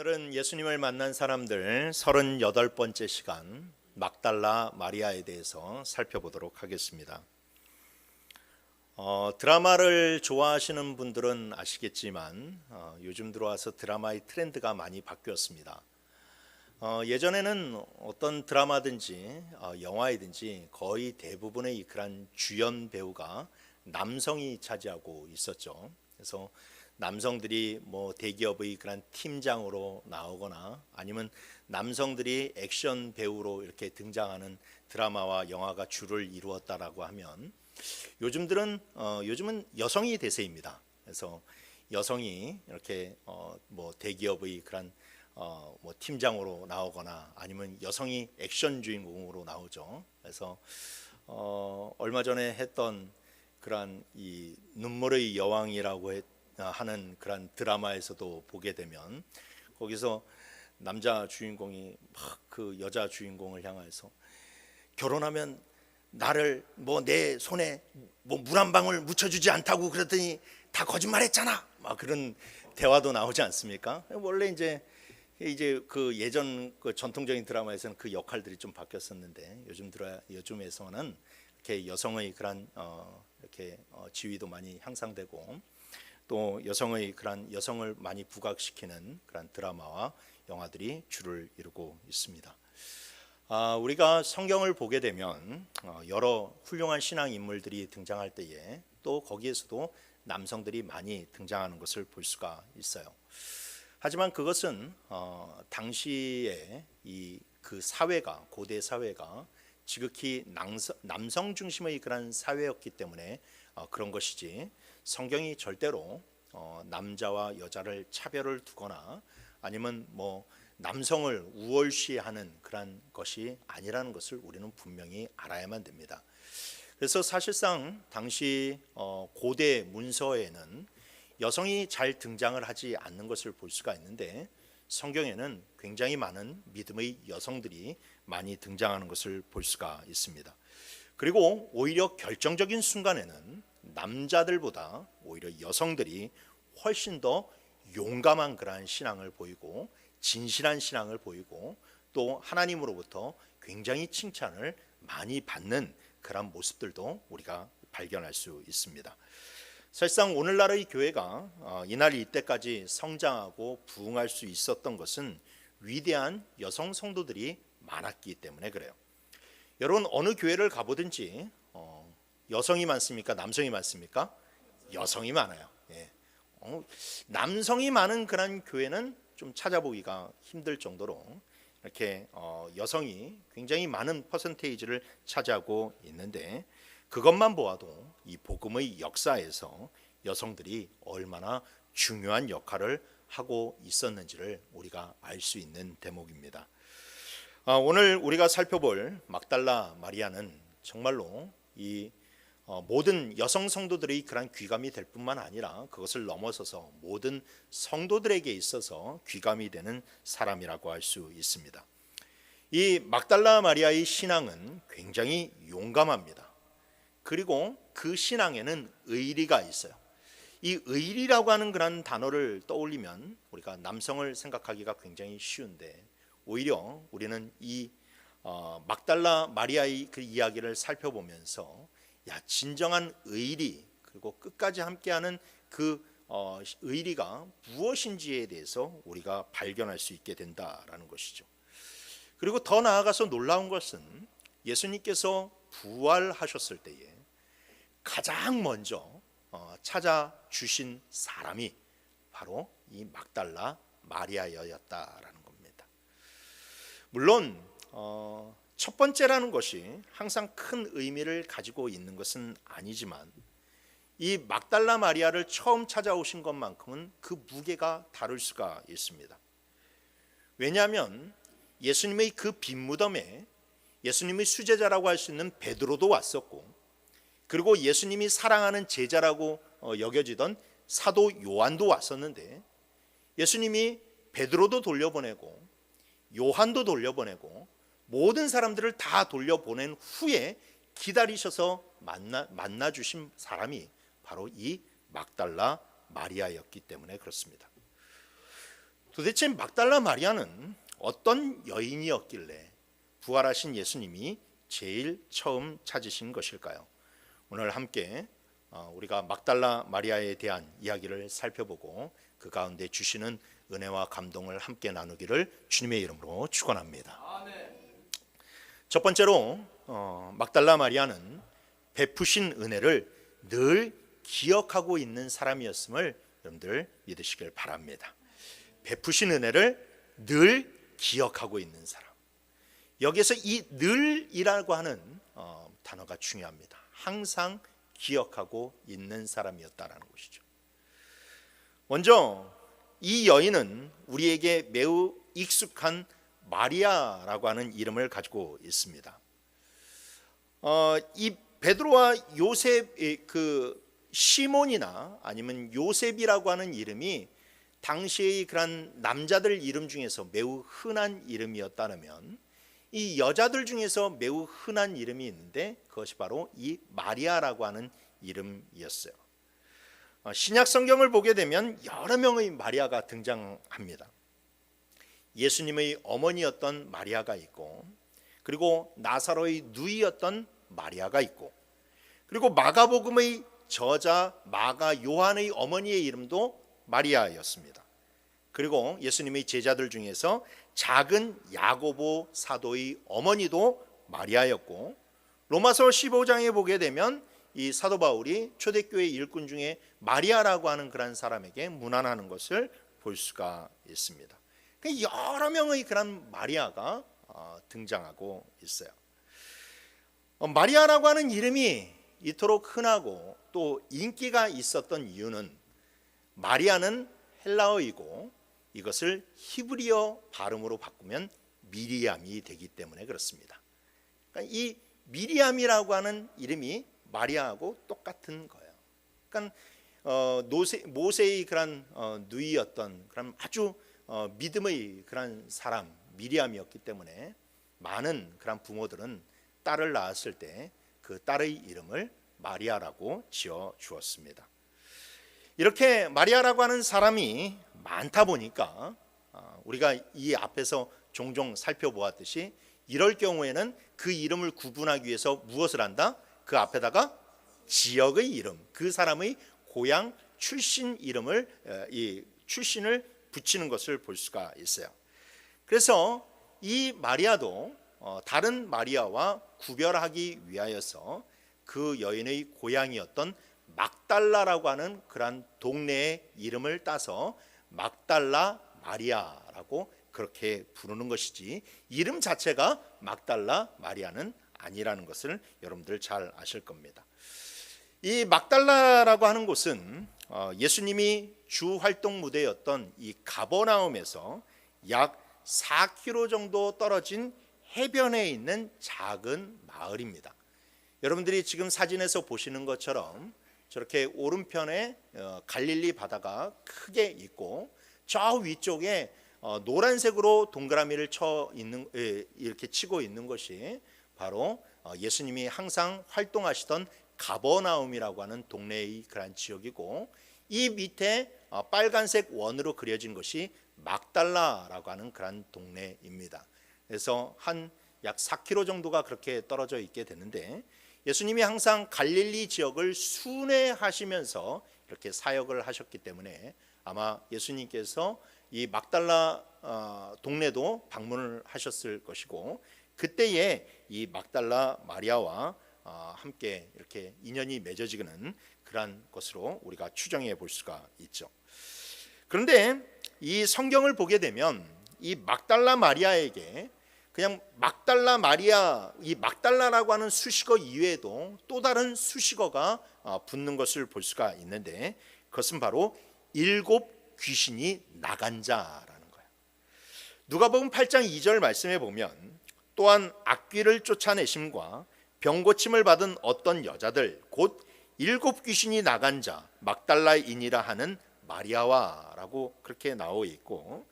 오늘은 예수님을 만난 사람들 38번째 시간 막달라 마리아에 대해서 살펴보도록 하겠습니다. 드라마를 좋아하시는 분들은 아시겠지만 요즘 들어와서 드라마의 트렌드가 많이 바뀌었습니다. 예전에는 어떤 드라마든지 영화이든지 거의 대부분의 그런 주연 배우가 남성이 차지하고 있었죠. 그래서 남성들이 뭐 대기업의 그런 팀장으로 나오거나 아니면 남성들이 액션 배우로 이렇게 등장하는 드라마와 영화가 주를 이루었다라고 하면 요즘은 여성이 대세입니다. 그래서 여성이 이렇게 뭐 대기업의 그런 뭐 팀장으로 나오거나 아니면 여성이 액션 주인공으로 나오죠. 그래서 얼마 전에 했던 그런 이 눈물의 여왕이라고 하는 그런 드라마에서도 보게 되면 거기서 남자 주인공이 막 그 여자 주인공을 향해서 결혼하면 나를 뭐 내 손에 뭐 물 한 방울 묻혀주지 않다고 그랬더니 다 거짓말했잖아. 막 그런 대화도 나오지 않습니까? 원래 이제 그 예전 그 전통적인 드라마에서는 그 역할들이 좀 바뀌었었는데 요즘에서는 이렇게 여성의 그런 이렇게 지위도 많이 향상되고 또 여성의 그런 여성을 많이 부각시키는 그런 드라마와 영화들이 주를 이루고 있습니다. 우리가 성경을 보게 되면 여러 훌륭한 신앙 인물들이 등장할 때에 또 거기에서도 남성들이 많이 등장하는 것을 볼 수가 있어요. 하지만 그것은 당시에 그 사회가 고대 사회가 지극히 남성 중심의 그런 사회였기 때문에 그런 것이지 성경이 절대로 남자와 여자를 차별을 두거나 아니면 뭐 남성을 우월시하는 그런 것이 아니라는 것을 우리는 분명히 알아야만 됩니다. 그래서 사실상 당시 고대 문서에는 여성이 잘 등장을 하지 않는 것을 볼 수가 있는데 성경에는 굉장히 많은 믿음의 여성들이 많이 등장하는 것을 볼 수가 있습니다. 그리고 오히려 결정적인 순간에는 남자들보다 오히려 여성들이 훨씬 더 용감한 그러한 신앙을 보이고 진실한 신앙을 보이고 또 하나님으로부터 굉장히 칭찬을 많이 받는 그런 모습들도 우리가 발견할 수 있습니다. 사실상 오늘날의 교회가 이날 이때까지 성장하고 부흥할 수 있었던 것은 위대한 여성 성도들이 많았기 때문에 그래요. 여러분 어느 교회를 가보든지 여성이 많습니까? 남성이 많습니까? 여성이 많아요. 예. 남성이 많은 그런 교회는 좀 찾아보기가 힘들 정도로 이렇게 여성이 굉장히 많은 퍼센테이지를 차지하고 있는데 그것만 보아도 이 복음의 역사에서 여성들이 얼마나 중요한 역할을 하고 있었는지를 우리가 알 수 있는 대목입니다. 오늘 우리가 살펴볼 막달라 마리아는 정말로 이 모든 여성 성도들의 그런 귀감이 될 뿐만 아니라 그것을 넘어서서 모든 성도들에게 있어서 귀감이 되는 사람이라고 할 수 있습니다. 이 막달라 마리아의 신앙은 굉장히 용감합니다. 그리고 그 신앙에는 의리가 있어요. 이 의리라고 하는 그런 단어를 떠올리면 우리가 남성을 생각하기가 굉장히 쉬운데 오히려 우리는 이 막달라 마리아의 그 이야기를 살펴보면서 진정한 의리 그리고 끝까지 함께하는 그 의리가 무엇인지에 대해서 우리가 발견할 수 있게 된다라는 것이죠. 그리고 더 나아가서 놀라운 것은 예수님께서 부활하셨을 때에 가장 먼저 찾아주신 사람이 바로 이 막달라 마리아였다라는 겁니다. 물론 첫 번째라는 것이 항상 큰 의미를 가지고 있는 것은 아니지만 이 막달라 마리아를 처음 찾아오신 것만큼은 그 무게가 다를 수가 있습니다. 왜냐하면 예수님의 그 빈무덤에 예수님의 수제자라고 할 수 있는 베드로도 왔었고 그리고 예수님이 사랑하는 제자라고 여겨지던 사도 요한도 왔었는데 예수님이 베드로도 돌려보내고 요한도 돌려보내고 모든 사람들을 다 돌려보낸 후에 기다리셔서 만나 주신 사람이 바로 이 막달라 마리아였기 때문에 그렇습니다. 도대체 막달라 마리아는 어떤 여인이었길래 부활하신 예수님이 제일 처음 찾으신 것일까요? 오늘 함께 우리가 막달라 마리아에 대한 이야기를 살펴보고 그 가운데 주시는 은혜와 감동을 함께 나누기를 주님의 이름으로 축원합니다. 첫 번째로 막달라 마리아는 베푸신 은혜를 늘 기억하고 있는 사람이었음을 여러분들 믿으시길 바랍니다. 베푸신 은혜를 늘 기억하고 있는 사람. 여기서 이 늘이라고 하는 단어가 중요합니다. 항상 기억하고 있는 사람이었다라는 것이죠. 먼저 이 여인은 우리에게 매우 익숙한 마리아라고 하는 이름을 가지고 있습니다. 이 베드로와 요셉, 그 시몬이나 아니면 요셉이라고 하는 이름이 당시의 그런 남자들 이름 중에서 매우 흔한 이름이었다면, 이 여자들 중에서 매우 흔한 이름이 있는데 그것이 바로 이 마리아라고 하는 이름이었어요. 신약 성경을 보게 되면 여러 명의 마리아가 등장합니다. 예수님의 어머니였던 마리아가 있고, 그리고 나사로의 누이였던 마리아가 있고, 그리고 마가복음의 저자 마가 요한의 어머니의 이름도 마리아였습니다. 그리고 예수님의 제자들 중에서 작은 야고보 사도의 어머니도 마리아였고, 로마서 15장에 보게 되면 이 사도 바울이 초대교회 일꾼 중에 마리아라고 하는 그런 사람에게 문안하는 것을 볼 수가 있습니다. 여러 명의 그런 마리아가 등장하고 있어요. 마리아라고 하는 이름이 이토록 흔하고 또 인기가 있었던 이유는 마리아는 헬라어이고 이것을 히브리어 발음으로 바꾸면 미리암이 되기 때문에 그렇습니다. 그러니까 이 미리암이라고 하는 이름이 마리아하고 똑같은 거예요. 그러니까 모세의 그런 누이였던 그런 아주 믿음의 그런 사람 미리암이었기 때문에 많은 그런 부모들은 딸을 낳았을 때 그 딸의 이름을 마리아라고 지어 주었습니다. 이렇게 마리아라고 하는 사람이 많다 보니까 우리가 이 앞에서 종종 살펴보았듯이 이럴 경우에는 그 이름을 구분하기 위해서 무엇을 한다? 그 앞에다가 지역의 이름, 그 사람의 고향 출신 이름을 이 출신을 붙이는 것을 볼 수가 있어요. 그래서 이 마리아도 다른 마리아와 구별하기 위하여서 그 여인의 고향이었던 막달라라고 하는 그러한 동네의 이름을 따서 막달라 마리아라고 그렇게 부르는 것이지, 이름 자체가 막달라 마리아는 아니라는 것을 여러분들 잘 아실 겁니다. 이 막달라라고 하는 곳은 예수님이 주 활동 무대였던 이 가버나움에서 약 4km 정도 떨어진 해변에 있는 작은 마을입니다. 여러분들이 지금 사진에서 보시는 것처럼 저렇게 오른편에 갈릴리 바다가 크게 있고, 저 위쪽에 노란색으로 동그라미를 이렇게 치고 있는 것이 바로 예수님이 항상 활동하시던 가버나움이라고 하는 동네의 그런 지역이고, 이 밑에 빨간색 원으로 그려진 것이 막달라라고 하는 그런 동네입니다. 그래서 한 약 4km 정도가 그렇게 떨어져 있게 되는데, 예수님이 항상 갈릴리 지역을 순회하시면서 이렇게 사역을 하셨기 때문에 아마 예수님께서 이 막달라 동네도 방문을 하셨을 것이고, 그때에 이 막달라 마리아와 함께 이렇게 인연이 맺어지는 그러한 것으로 우리가 추정해 볼 수가 있죠. 그런데 이 성경을 보게 되면 이 막달라 마리아에게 그냥 막달라 마리아, 이 막달라라고 하는 수식어 이외에도 또 다른 수식어가 붙는 것을 볼 수가 있는데, 그것은 바로 7 귀신이 나간 자라는 거예요. 누가복음 8장 2절 말씀에 보면, 또한 악귀를 쫓아내심과 병고침을 받은 어떤 여자들 곧 7 귀신이 나간 자 막달라인이라 하는 마리아와 라고 그렇게 나오고 있고,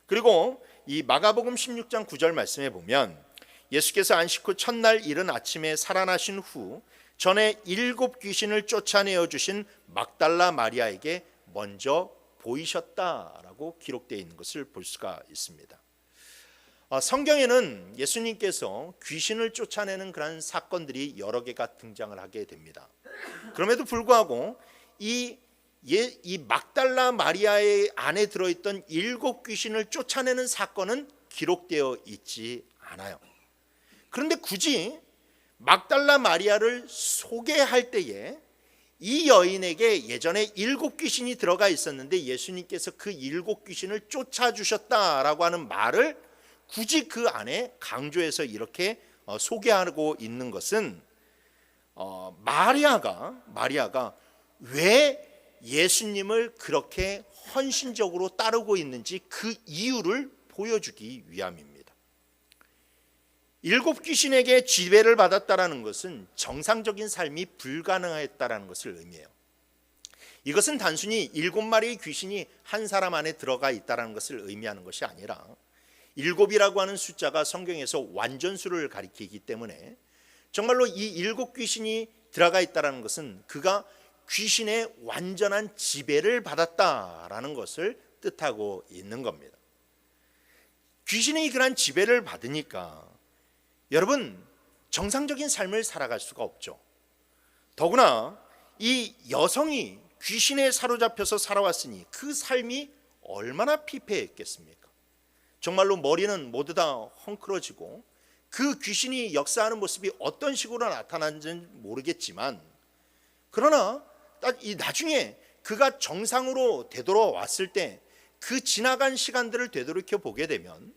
그리고 이 마가복음 16장 9절 말씀에 보면 예수께서 안식 후 첫날 이른 아침에 살아나신 후 전에 7 귀신을 쫓아내어 주신 막달라 마리아에게 먼저 보이셨다라고 기록되어 있는 것을 볼 수가 있습니다. 성경에는 예수님께서 귀신을 쫓아내는 그런 사건들이 여러 개가 등장을 하게 됩니다. 그럼에도 불구하고 이 막달라 마리아의 안에 들어있던 7 귀신을 쫓아내는 사건은 기록되어 있지 않아요. 그런데 굳이 막달라 마리아를 소개할 때에 이 여인에게 예전에 7 귀신이 들어가 있었는데 예수님께서 그 7 귀신을 쫓아주셨다라고 하는 말을 굳이 그 안에 강조해서 이렇게 소개하고 있는 것은 마리아가 왜 예수님을 그렇게 헌신적으로 따르고 있는지 그 이유를 보여주기 위함입니다. 7 귀신에게 지배를 받았다라는 것은 정상적인 삶이 불가능했다라는 것을 의미해요. 이것은 단순히 7마리의 귀신이 한 사람 안에 들어가 있다라는 것을 의미하는 것이 아니라 7이라고 하는 숫자가 성경에서 완전수를 가리키기 때문에 정말로 이 7 귀신이 들어가 있다는 것은 그가 귀신의 완전한 지배를 받았다라는 것을 뜻하고 있는 겁니다. 귀신의 그런 지배를 받으니까 여러분 정상적인 삶을 살아갈 수가 없죠. 더구나 이 여성이 귀신에 사로잡혀서 살아왔으니 그 삶이 얼마나 피폐했겠습니까? 정말로 머리는 모두 다 헝클어지고 그 귀신이 역사하는 모습이 어떤 식으로 나타나는지는 모르겠지만 그러나 나중에 그가 정상으로 되돌아왔을 때 그 지나간 시간들을 되돌이켜 보게 되면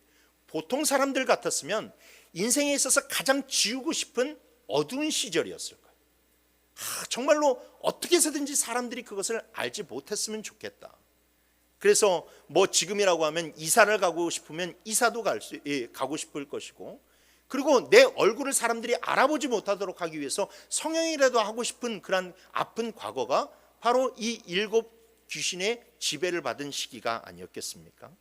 보통 사람들 같았으면 인생에 있어서 가장 지우고 싶은 어두운 시절이었을 거예요. 정말로 어떻게 해서든지 사람들이 그것을 알지 못했으면 좋겠다. 그래서 지금이라고 하면 이사를 가고 싶으면 이사도 가고 싶을 것이고, 그리고 내 얼굴을 사람들이 알아보지 못하도록 하기 위해서 성형이라도 하고 싶은 그런 아픈 과거가 바로 이 7 귀신의 지배를 받은 시기가 아니었겠습니까?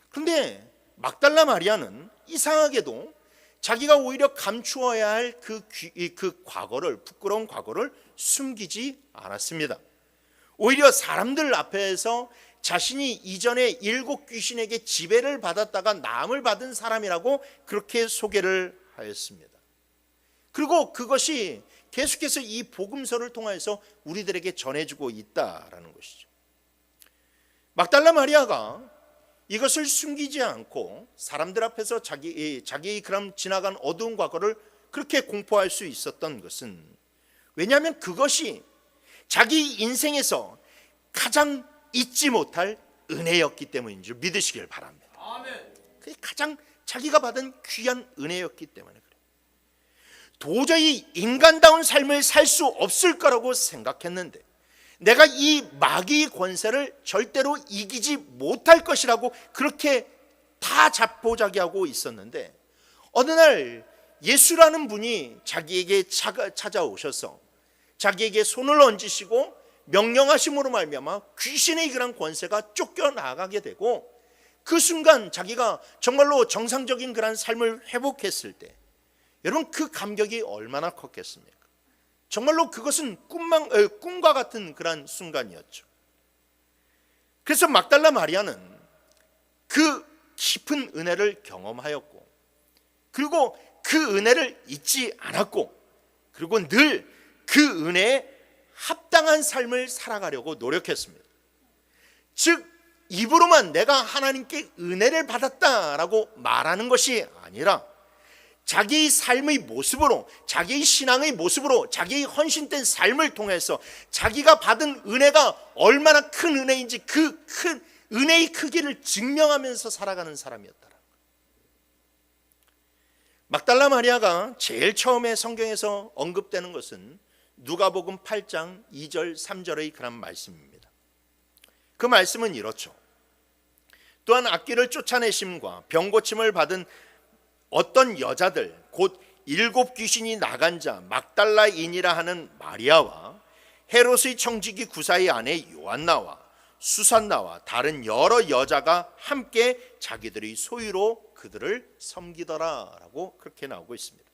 그런데 막달라 마리아는 이상하게도 자기가 오히려 감추어야 할 그 과거를, 부끄러운 과거를 숨기지 않았습니다. 오히려 사람들 앞에서 자신이 이전에 7 귀신에게 지배를 받았다가 나음을 받은 사람이라고 그렇게 소개를 하였습니다. 그리고 그것이 계속해서 이 복음서를 통해서 우리들에게 전해주고 있다라는 것이죠. 막달라 마리아가 이것을 숨기지 않고 사람들 앞에서 자기의 그런 지나간 어두운 과거를 그렇게 공포할 수 있었던 것은, 왜냐하면 그것이 자기 인생에서 가장 잊지 못할 은혜였기 때문인 줄 믿으시길 바랍니다. 아멘. 그게 가장 자기가 받은 귀한 은혜였기 때문에 그래요. 도저히 인간다운 삶을 살 수 없을 거라고 생각했는데, 내가 이 마귀의 권세를 절대로 이기지 못할 것이라고 그렇게 다 자포자기하고 있었는데, 어느 날 예수라는 분이 자기에게 찾아오셔서 자기에게 손을 얹으시고 명령하심으로 말미암아 귀신의 그런 권세가 쫓겨나가게 되고, 그 순간 자기가 정말로 정상적인 그런 삶을 회복했을 때 여러분 그 감격이 얼마나 컸겠습니까? 정말로 그것은 꿈과 같은 그런 순간이었죠. 그래서 막달라 마리아는 그 깊은 은혜를 경험하였고, 그리고 그 은혜를 잊지 않았고, 그리고 늘 그 은혜에 합당한 삶을 살아가려고 노력했습니다. 즉 입으로만 내가 하나님께 은혜를 받았다라고 말하는 것이 아니라 자기의 삶의 모습으로, 자기의 신앙의 모습으로, 자기의 헌신된 삶을 통해서 자기가 받은 은혜가 얼마나 큰 은혜인지 그 큰 은혜의 크기를 증명하면서 살아가는 사람이었다. 막달라 마리아가 제일 처음에 성경에서 언급되는 것은 누가복음 8장 2절 3절의 그런 말씀입니다. 그 말씀은 이렇죠. 또한 악귀를 쫓아내심과 병고침을 받은 어떤 여자들, 곧 7 귀신이 나간 자 막달라인이라 하는 마리아와 헤롯의 청지기 구사의 아내 요한나와 수산나와 다른 여러 여자가 함께 자기들의 소유로 그들을 섬기더라라고 그렇게 나오고 있습니다.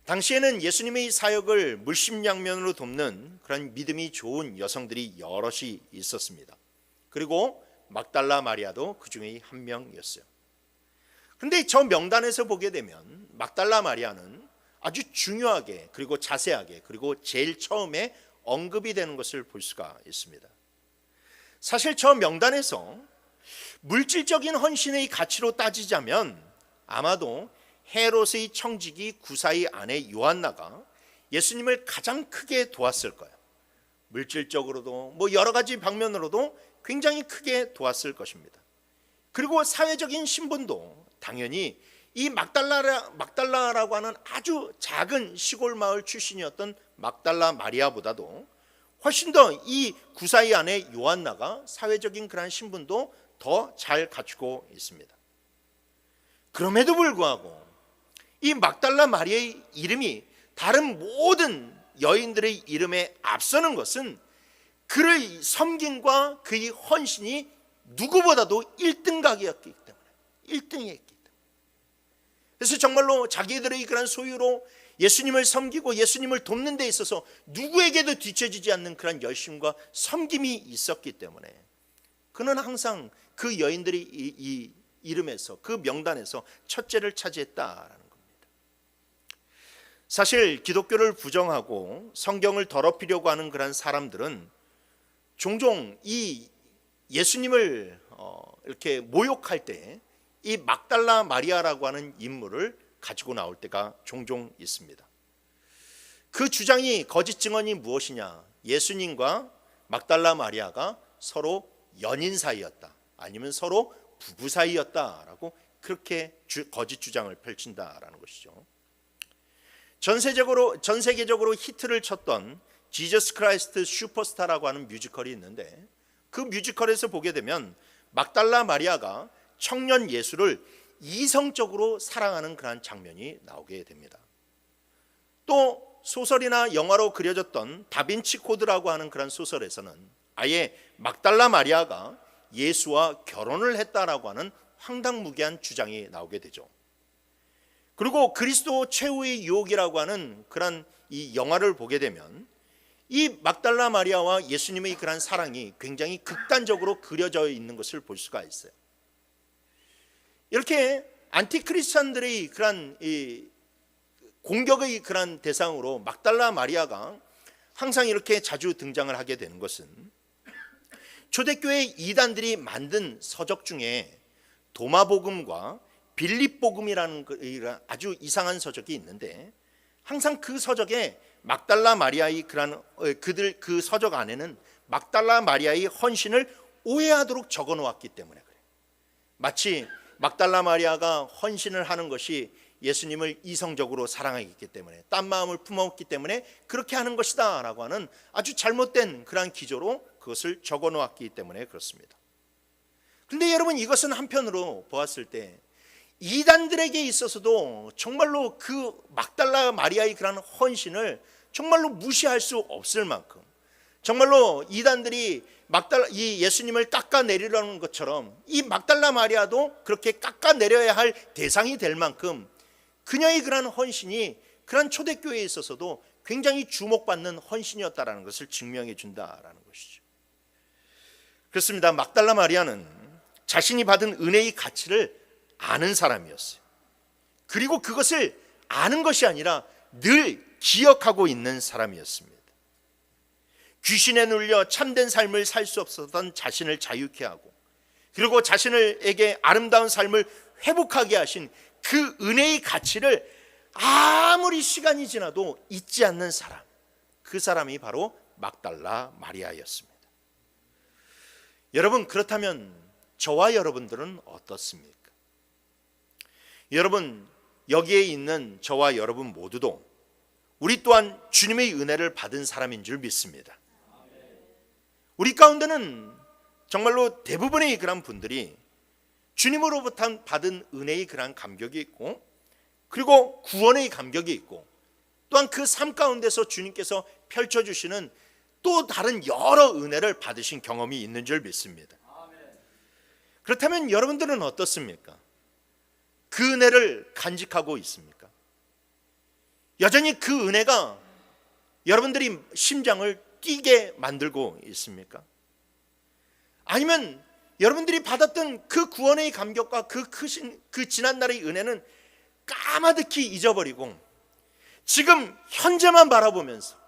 당시에는 예수님의 사역을 물심양면으로 돕는 그런 믿음이 좋은 여성들이 여럿이 있었습니다. 그리고 막달라 마리아도 그 중에 한 명이었어요. 그런데 저 명단에서 보게 되면 막달라 마리아는 아주 중요하게, 그리고 자세하게, 그리고 제일 처음에 언급이 되는 것을 볼 수가 있습니다. 사실 저 명단에서 물질적인 헌신의 가치로 따지자면 아마도 헤롯의 청지기 구사의 아내 요한나가 예수님을 가장 크게 도왔을 거예요. 물질적으로도 여러 가지 방면으로도 굉장히 크게 도왔을 것입니다. 그리고 사회적인 신분도 당연히 이 막달라라고 하는 아주 작은 시골 마을 출신이었던 막달라 마리아보다도 훨씬 더 이 구사의 아내 요한나가 사회적인 그런 신분도 더 잘 갖추고 있습니다. 그럼에도 불구하고 이 막달라 마리아의 이름이 다른 모든 여인들의 이름에 앞서는 것은 그의 섬김과 그의 헌신이 누구보다도 1등각이었기 때문에, 1등이었기 때문에. 그래서 정말로 자기들의 그런 소유로 예수님을 섬기고 예수님을 돕는 데 있어서 누구에게도 뒤처지지 않는 그런 열심과 섬김이 있었기 때문에 그는 항상 그 여인들의 이 이름에서, 그 명단에서 첫째를 차지했다라는 겁니다. 사실 기독교를 부정하고 성경을 더럽히려고 하는 그런 사람들은 종종 이 예수님을 이렇게 모욕할 때 이 막달라 마리아라고 하는 인물을 가지고 나올 때가 종종 있습니다. 그 주장이, 거짓 증언이 무엇이냐? 예수님과 막달라 마리아가 서로 연인 사이였다, 아니면 서로 부부 사이였다라고 그렇게 거짓 주장을 펼친다라는 것이죠. 전 세계적으로 히트를 쳤던 지저스 크라이스트 슈퍼스타라고 하는 뮤지컬이 있는데, 그 뮤지컬에서 보게 되면 막달라 마리아가 청년 예수를 이성적으로 사랑하는 그런 장면이 나오게 됩니다. 또 소설이나 영화로 그려졌던 다빈치 코드라고 하는 그런 소설에서는 아예 막달라 마리아가 예수와 결혼을 했다라고 하는 황당무계한 주장이 나오게 되죠. 그리고 그리스도 최후의 유혹이라고 하는 그런 이 영화를 보게 되면 이 막달라 마리아와 예수님의 그런 사랑이 굉장히 극단적으로 그려져 있는 것을 볼 수가 있어요. 이렇게 안티크리스찬들의 그런 이 공격의 그런 대상으로 막달라 마리아가 항상 이렇게 자주 등장을 하게 되는 것은 초대교회 이단들이 만든 서적 중에 도마복음과 빌립복음이라는 아주 이상한 서적이 있는데, 항상 그 서적에 막달라 마리아의 그 서적 안에는 막달라 마리아의 헌신을 오해하도록 적어 놓았기 때문에 그래요. 마치 막달라 마리아가 헌신을 하는 것이 예수님을 이성적으로 사랑하기 때문에, 딴 마음을 품었기 때문에 그렇게 하는 것이다 라고 하는 아주 잘못된 그러한 기조로 그것을 적어 놓았기 때문에 그렇습니다. 그런데 여러분, 이것은 한편으로 보았을 때 이단들에게 있어서도 정말로 그 막달라 마리아의 그런 헌신을 정말로 무시할 수 없을 만큼, 정말로 이단들이 이 예수님을 깎아내리려는 것처럼 이 막달라 마리아도 그렇게 깎아내려야 할 대상이 될 만큼 그녀의 그런 헌신이 그런 초대교회에 있어서도 굉장히 주목받는 헌신이었다라는 것을 증명해 준다라는 것이죠. 그렇습니다. 막달라 마리아는 자신이 받은 은혜의 가치를 아는 사람이었어요. 그리고 그것을 아는 것이 아니라 늘 기억하고 있는 사람이었습니다. 귀신에 눌려 참된 삶을 살 수 없었던 자신을 자유케 하고, 그리고 자신에게 아름다운 삶을 회복하게 하신 그 은혜의 가치를 아무리 시간이 지나도 잊지 않는 사람, 그 사람이 바로 막달라 마리아였습니다. 여러분, 그렇다면 저와 여러분들은 어떻습니까? 여러분, 여기에 있는 저와 여러분 모두도 우리 또한 주님의 은혜를 받은 사람인 줄 믿습니다. 우리 가운데는 정말로 대부분의 그런 분들이 주님으로부터 받은 은혜의 그런 감격이 있고, 그리고 구원의 감격이 있고, 또한 그 삶 가운데서 주님께서 펼쳐주시는 또 다른 여러 은혜를 받으신 경험이 있는 줄 믿습니다. 그렇다면 여러분들은 어떻습니까? 그 은혜를 간직하고 있습니까? 여전히 그 은혜가 여러분들이 심장을 뛰게 만들고 있습니까? 아니면 여러분들이 받았던 그 구원의 감격과 그 크신 그 지난날의 은혜는 까마득히 잊어버리고 지금 현재만 바라보면서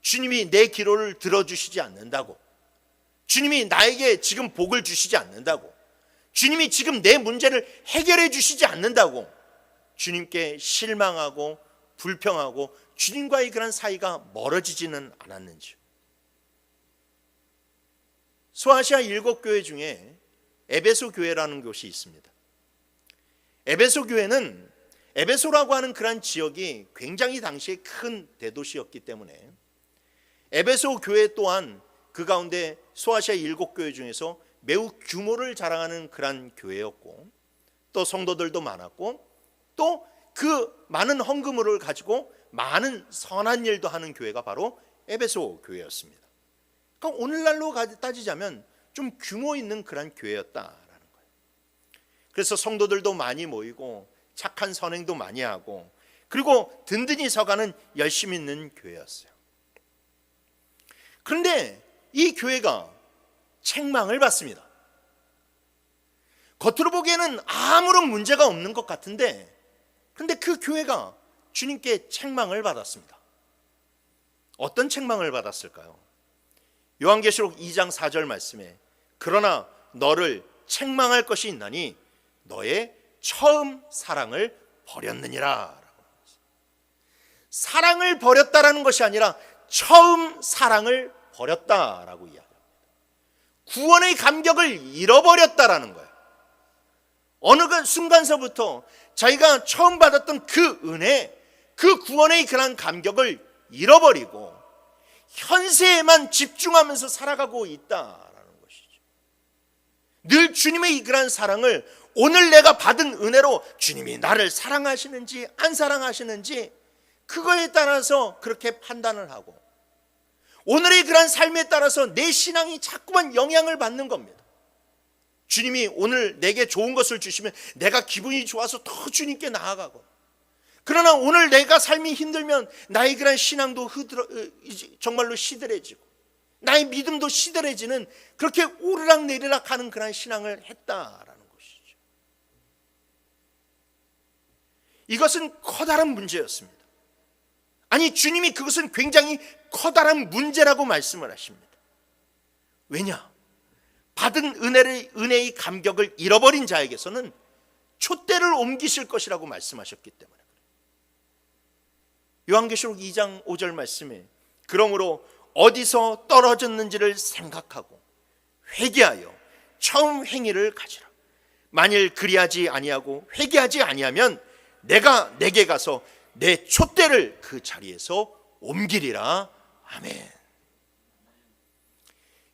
주님이 내 기도를 들어주시지 않는다고, 주님이 나에게 지금 복을 주시지 않는다고, 주님이 지금 내 문제를 해결해 주시지 않는다고 주님께 실망하고 불평하고 주님과의 그런 사이가 멀어지지는 않았는지요. 소아시아 7교회 중에 에베소 교회라는 곳이 있습니다. 에베소 교회는 에베소라고 하는 그런 지역이 굉장히 당시에 큰 대도시였기 때문에 에베소 교회 또한 그 가운데 소아시아 7교회 중에서 매우 규모를 자랑하는 그런 교회였고, 또 성도들도 많았고, 또 그 많은 헌금을 가지고 많은 선한 일도 하는 교회가 바로 에베소 교회였습니다. 그러니까 오늘날로 따지자면 좀 규모 있는 그런 교회였다라는 거예요. 그래서 성도들도 많이 모이고 착한 선행도 많이 하고, 그리고 든든히 서가는 열심 있는 교회였어요. 그런데 이 교회가 책망을 받습니다. 겉으로 보기에는 아무런 문제가 없는 것 같은데, 그런데 그 교회가 주님께 책망을 받았습니다. 어떤 책망을 받았을까요? 요한계시록 2장 4절 말씀에 그러나 너를 책망할 것이 있나니 너의 처음 사랑을 버렸느니라. 사랑을 버렸다라는 것이 아니라 처음 사랑을 버렸다라고 이야기합니다. 구원의 감격을 잃어버렸다라는 거예요. 어느 그 순간서부터 자기가 처음 받았던 그 은혜, 그 구원의 그런 감격을 잃어버리고 현세에만 집중하면서 살아가고 있다라는 것이죠. 늘 주님의 이 그런 사랑을 오늘 내가 받은 은혜로 주님이 나를 사랑하시는지 안 사랑하시는지 그거에 따라서 그렇게 판단을 하고, 오늘의 그런 삶에 따라서 내 신앙이 자꾸만 영향을 받는 겁니다. 주님이 오늘 내게 좋은 것을 주시면 내가 기분이 좋아서 더 주님께 나아가고, 그러나 오늘 내가 삶이 힘들면 나의 그런 신앙도 정말로 시들해지고 나의 믿음도 시들해지는, 그렇게 오르락내리락 하는 그런 신앙을 했다라는 것이죠. 이것은 커다란 문제였습니다. 아니, 주님이 그것은 굉장히 커다란 문제라고 말씀을 하십니다. 왜냐? 받은 은혜의 감격을 잃어버린 자에게서는 촛대를 옮기실 것이라고 말씀하셨기 때문에 그래요. 요한계시록 2장 5절 말씀에 그러므로 어디서 떨어졌는지를 생각하고 회개하여 처음 행위를 가지라. 만일 그리하지 아니하고 회개하지 아니하면 내가 내게 가서 내 촛대를 그 자리에서 옮기리라. 아멘.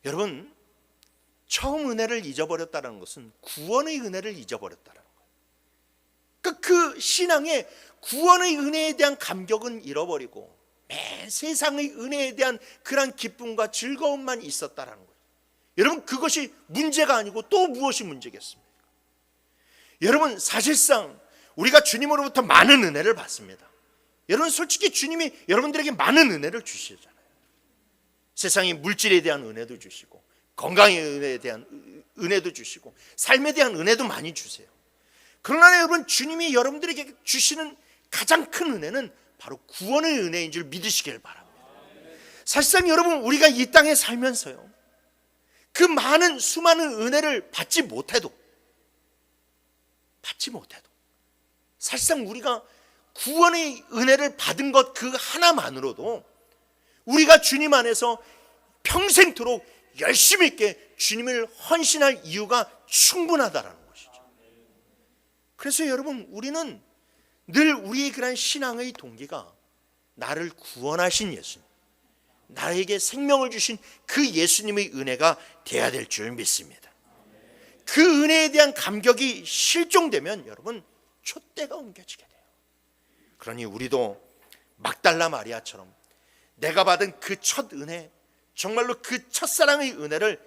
여러분, 처음 은혜를 잊어버렸다는 것은 구원의 은혜를 잊어버렸다는 거예요. 그러니까 그 신앙의 구원의 은혜에 대한 감격은 잃어버리고 매 세상의 은혜에 대한 그런 기쁨과 즐거움만 있었다는 거예요. 여러분, 그것이 문제가 아니고 또 무엇이 문제겠습니까? 여러분, 사실상 우리가 주님으로부터 많은 은혜를 받습니다. 여러분, 솔직히 주님이 여러분들에게 많은 은혜를 주시잖아요. 세상의 물질에 대한 은혜도 주시고 건강의 은혜에 대한 은혜도 주시고 삶에 대한 은혜도 많이 주세요. 그러나 여러분, 주님이 여러분들에게 주시는 가장 큰 은혜는 바로 구원의 은혜인 줄 믿으시길 바랍니다. 사실상 여러분, 우리가 이 땅에 살면서요, 그 많은 수많은 은혜를 받지 못해도 사실상 우리가 구원의 은혜를 받은 것 그 하나만으로도 우리가 주님 안에서 평생토록 열심히 있게 주님을 헌신할 이유가 충분하다라는 것이죠. 그래서 여러분, 우리는 늘 우리의 그런 신앙의 동기가 나를 구원하신 예수님, 나에게 생명을 주신 그 예수님의 은혜가 돼야 될 줄 믿습니다. 그 은혜에 대한 감격이 실종되면 여러분, 촛대가 옮겨지게 돼요. 그러니 우리도 막달라 마리아처럼 내가 받은 그 첫 은혜, 정말로 그 첫사랑의 은혜를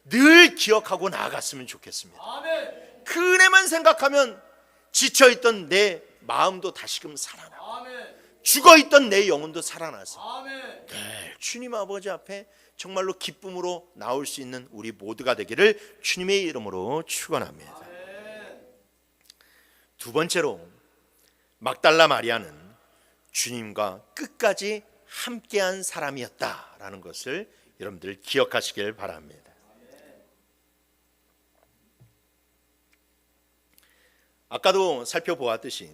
늘 기억하고 나아갔으면 좋겠습니다. 아멘. 그 은혜만 생각하면 지쳐있던 내 마음도 다시금 살아나고, 죽어있던 내 영혼도 살아나서 아멘. 주님 아버지 앞에 정말로 기쁨으로 나올 수 있는 우리 모두가 되기를 주님의 이름으로 축원합니다. 아멘. 두 번째로 막달라 마리아는 주님과 끝까지 함께한 사람이었다라는 것을 여러분들 기억하시길 바랍니다. 아까도 살펴보았듯이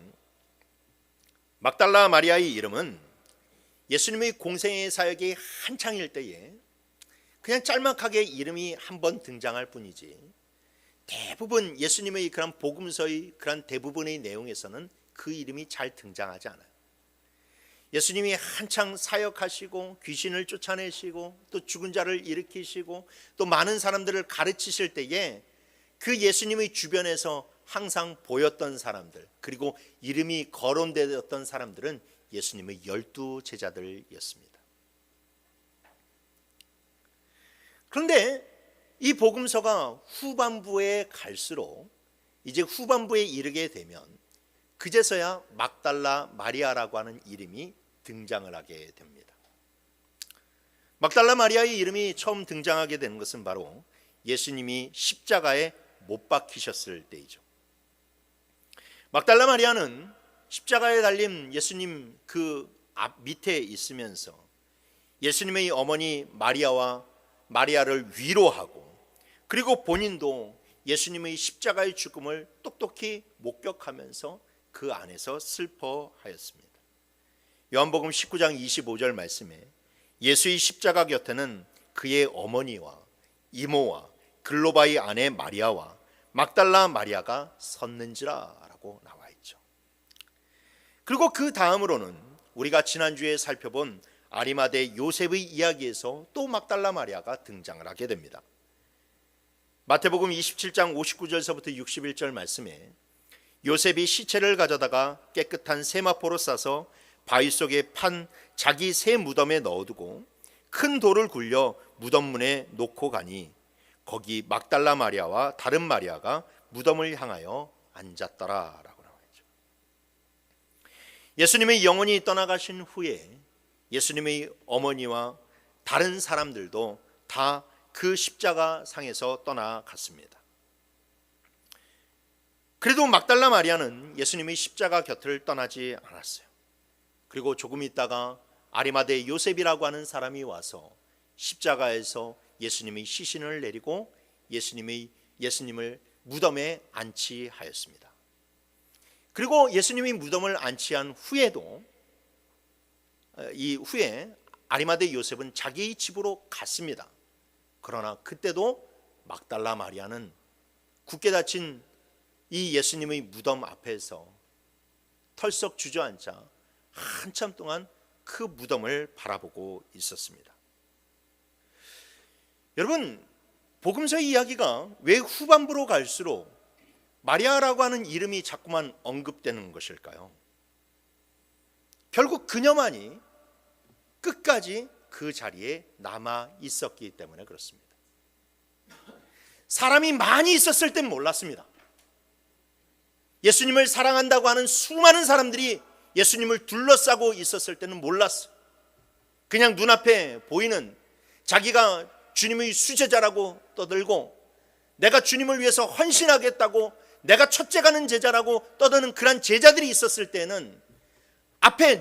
막달라 마리아의 이름은 예수님의 공생의 사역이 한창일 때에 그냥 짤막하게 이름이 한 번 등장할 뿐이지 대부분 예수님의 그런 복음서의 그런 대부분의 내용에서는 그 이름이 잘 등장하지 않아요. 예수님이 한창 사역하시고 귀신을 쫓아내시고 또 죽은 자를 일으키시고 또 많은 사람들을 가르치실 때에 그 예수님의 주변에서 항상 보였던 사람들, 그리고 이름이 거론되었던 사람들은 예수님의 12 제자들이었습니다. 그런데 이 복음서가 후반부에 갈수록 이제 후반부에 이르게 되면 그제서야 막달라 마리아라고 하는 이름이 등장을 하게 됩니다. 막달라 마리아의 이름이 처음 등장하게 되는 것은 바로 예수님이 십자가에 못 박히셨을 때이죠. 막달라 마리아는 십자가에 달린 예수님 그 앞 밑에 있으면서 예수님의 어머니 마리아를 위로하고, 그리고 본인도 예수님의 십자가의 죽음을 똑똑히 목격하면서 그 안에서 슬퍼하였습니다. 요한복음 19장 25절 말씀에 예수의 십자가 곁에는 그의 어머니와 이모와 글로바의 아내 마리아와 막달라 마리아가 섰는지라 라고 나와 있죠. 그리고 그 다음으로는 우리가 지난주에 살펴본 아리마대 요셉의 이야기에서 또 막달라 마리아가 등장을 하게 됩니다. 마태복음 27장 59절서부터 61절 말씀에 요셉이 시체를 가져다가 깨끗한 세마포로 싸서 바위 속에 판 자기 새 무덤에 넣어두고 큰 돌을 굴려 무덤 문에 놓고 가니 거기 막달라 마리아와 다른 마리아가 무덤을 향하여 앉았더라 라고 나와 있죠. 예수님의 영혼이 떠나가신 후에 예수님의 어머니와 다른 사람들도 다 그 십자가 상에서 떠나갔습니다. 그래도 막달라 마리아는 예수님의 십자가 곁을 떠나지 않았어요. 그리고 조금 있다가 아리마대 요셉이라고 하는 사람이 와서 십자가에서 예수님의 시신을 내리고 예수님을 무덤에 안치하였습니다. 그리고 예수님이 무덤을 안치한 후에도 이후에 아리마대 요셉은 자기의 집으로 갔습니다. 그러나 그때도 막달라 마리아는 굳게 닫힌 이 예수님의 무덤 앞에서 털썩 주저앉아 한참 동안 그 무덤을 바라보고 있었습니다. 여러분, 복음서의 이야기가 왜 후반부로 갈수록 마리아라고 하는 이름이 자꾸만 언급되는 것일까요? 결국 그녀만이 끝까지 그 자리에 남아 있었기 때문에 그렇습니다. 사람이 많이 있었을 땐 몰랐습니다. 예수님을 사랑한다고 하는 수많은 사람들이 예수님을 둘러싸고 있었을 때는 몰랐어요. 그냥 눈앞에 보이는 자기가 주님의 수제자라고 떠들고 내가 주님을 위해서 헌신하겠다고 내가 첫째 가는 제자라고 떠드는 그런 제자들이 있었을 때는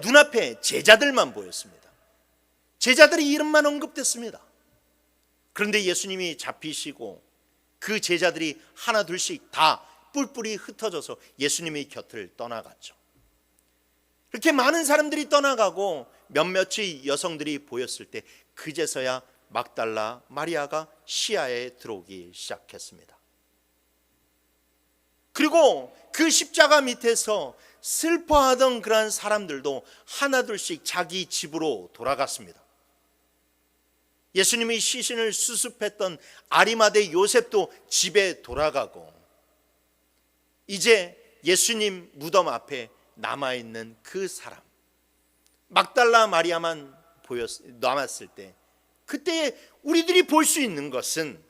눈앞에 제자들만 보였습니다. 제자들의 이름만 언급됐습니다. 그런데 예수님이 잡히시고 그 제자들이 하나 둘씩 다 뿔뿔이 흩어져서 예수님의 곁을 떠나갔죠. 이렇게 많은 사람들이 떠나가고 몇몇의 여성들이 보였을 때 그제서야 막달라 마리아가 시야에 들어오기 시작했습니다. 그리고 그 십자가 밑에서 슬퍼하던 그러한 사람들도 하나둘씩 자기 집으로 돌아갔습니다. 예수님의 시신을 수습했던 아리마대 요셉도 집에 돌아가고 이제 예수님 무덤 앞에 남아있는 그 사람 막달라 마리아만 남았을 때 그때 우리들이 볼 수 있는 것은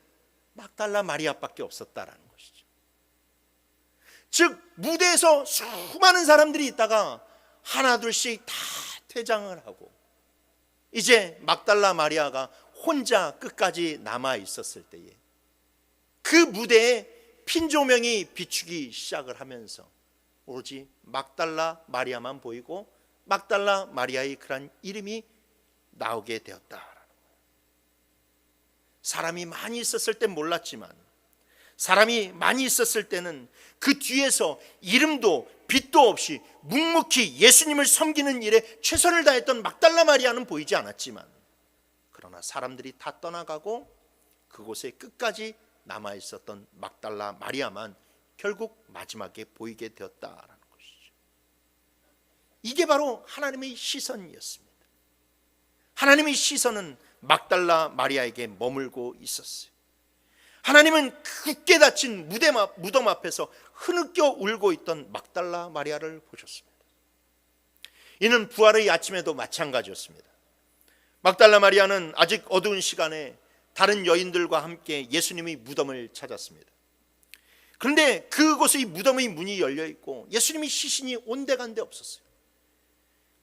막달라 마리아밖에 없었다라는 것이죠. 즉 무대에서 수많은 사람들이 있다가 하나둘씩 다 퇴장을 하고 이제 막달라 마리아가 혼자 끝까지 남아 있었을 때에 그 무대에 핀 조명이 비추기 시작을 하면서 오로지 막달라 마리아만 보이고 막달라 마리아의 그런 이름이 나오게 되었다. 사람이 많이 있었을 땐 몰랐지만, 사람이 많이 있었을 때는 그 뒤에서 이름도 빛도 없이 묵묵히 예수님을 섬기는 일에 최선을 다했던 막달라 마리아는 보이지 않았지만, 그러나 사람들이 다 떠나가고 그곳에 끝까지 남아 있었던 막달라 마리아만 결국 마지막에 보이게 되었다라는 것이죠. 이게 바로 하나님의 시선이었습니다. 하나님의 시선은 막달라 마리아에게 머물고 있었어요. 하나님은 굳게 닫힌 무덤 앞에서 흐느껴 울고 있던 막달라 마리아를 보셨습니다. 이는 부활의 아침에도 마찬가지였습니다. 막달라 마리아는 아직 어두운 시간에 다른 여인들과 함께 예수님의 무덤을 찾았습니다. 그런데 그곳의 무덤의 문이 열려 있고 예수님의 시신이 온데간데 없었어요.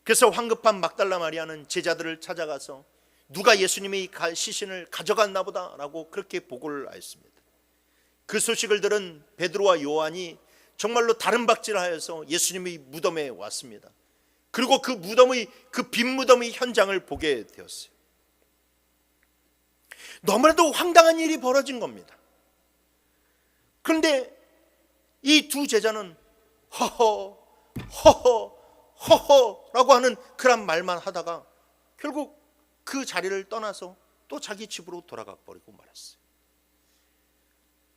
그래서 황급한 막달라 마리아는 제자들을 찾아가서 누가 예수님의 시신을 가져갔나 보다라고 그렇게 보고를 하였습니다. 그 소식을 들은 베드로와 요한이 정말로 다른 박질하여서 예수님의 무덤에 왔습니다. 그리고 그 빈 무덤의 현장을 보게 되었어요. 너무나도 황당한 일이 벌어진 겁니다. 그런데 이 두 제자는 허허라고 하는 그런 말만 하다가 결국 그 자리를 떠나서 또 자기 집으로 돌아가 버리고 말았어요.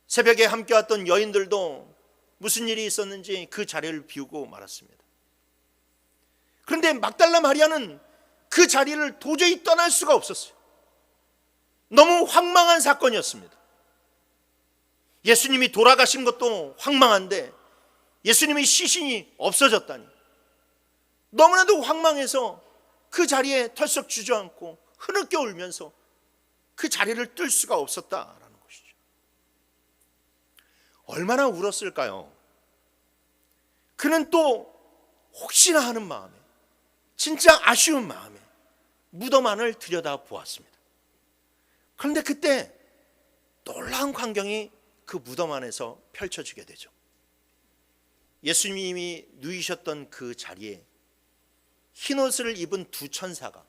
새벽에 함께 왔던 여인들도 무슨 일이 있었는지 그 자리를 비우고 말았습니다. 그런데 막달라 마리아는 그 자리를 도저히 떠날 수가 없었어요. 너무 황망한 사건이었습니다. 예수님이 돌아가신 것도 황망한데 예수님의 시신이 없어졌다니 너무나도 황망해서 그 자리에 털썩 주저앉고 흐느껴 울면서 그 자리를 뜰 수가 없었다라는 것이죠. 얼마나 울었을까요? 그는 또 혹시나 하는 마음에, 진짜 아쉬운 마음에 무덤 안을 들여다보았습니다. 그런데 그때 놀라운 광경이 그 무덤 안에서 펼쳐지게 되죠. 예수님이 누이셨던 그 자리에 흰옷을 입은 두 천사가,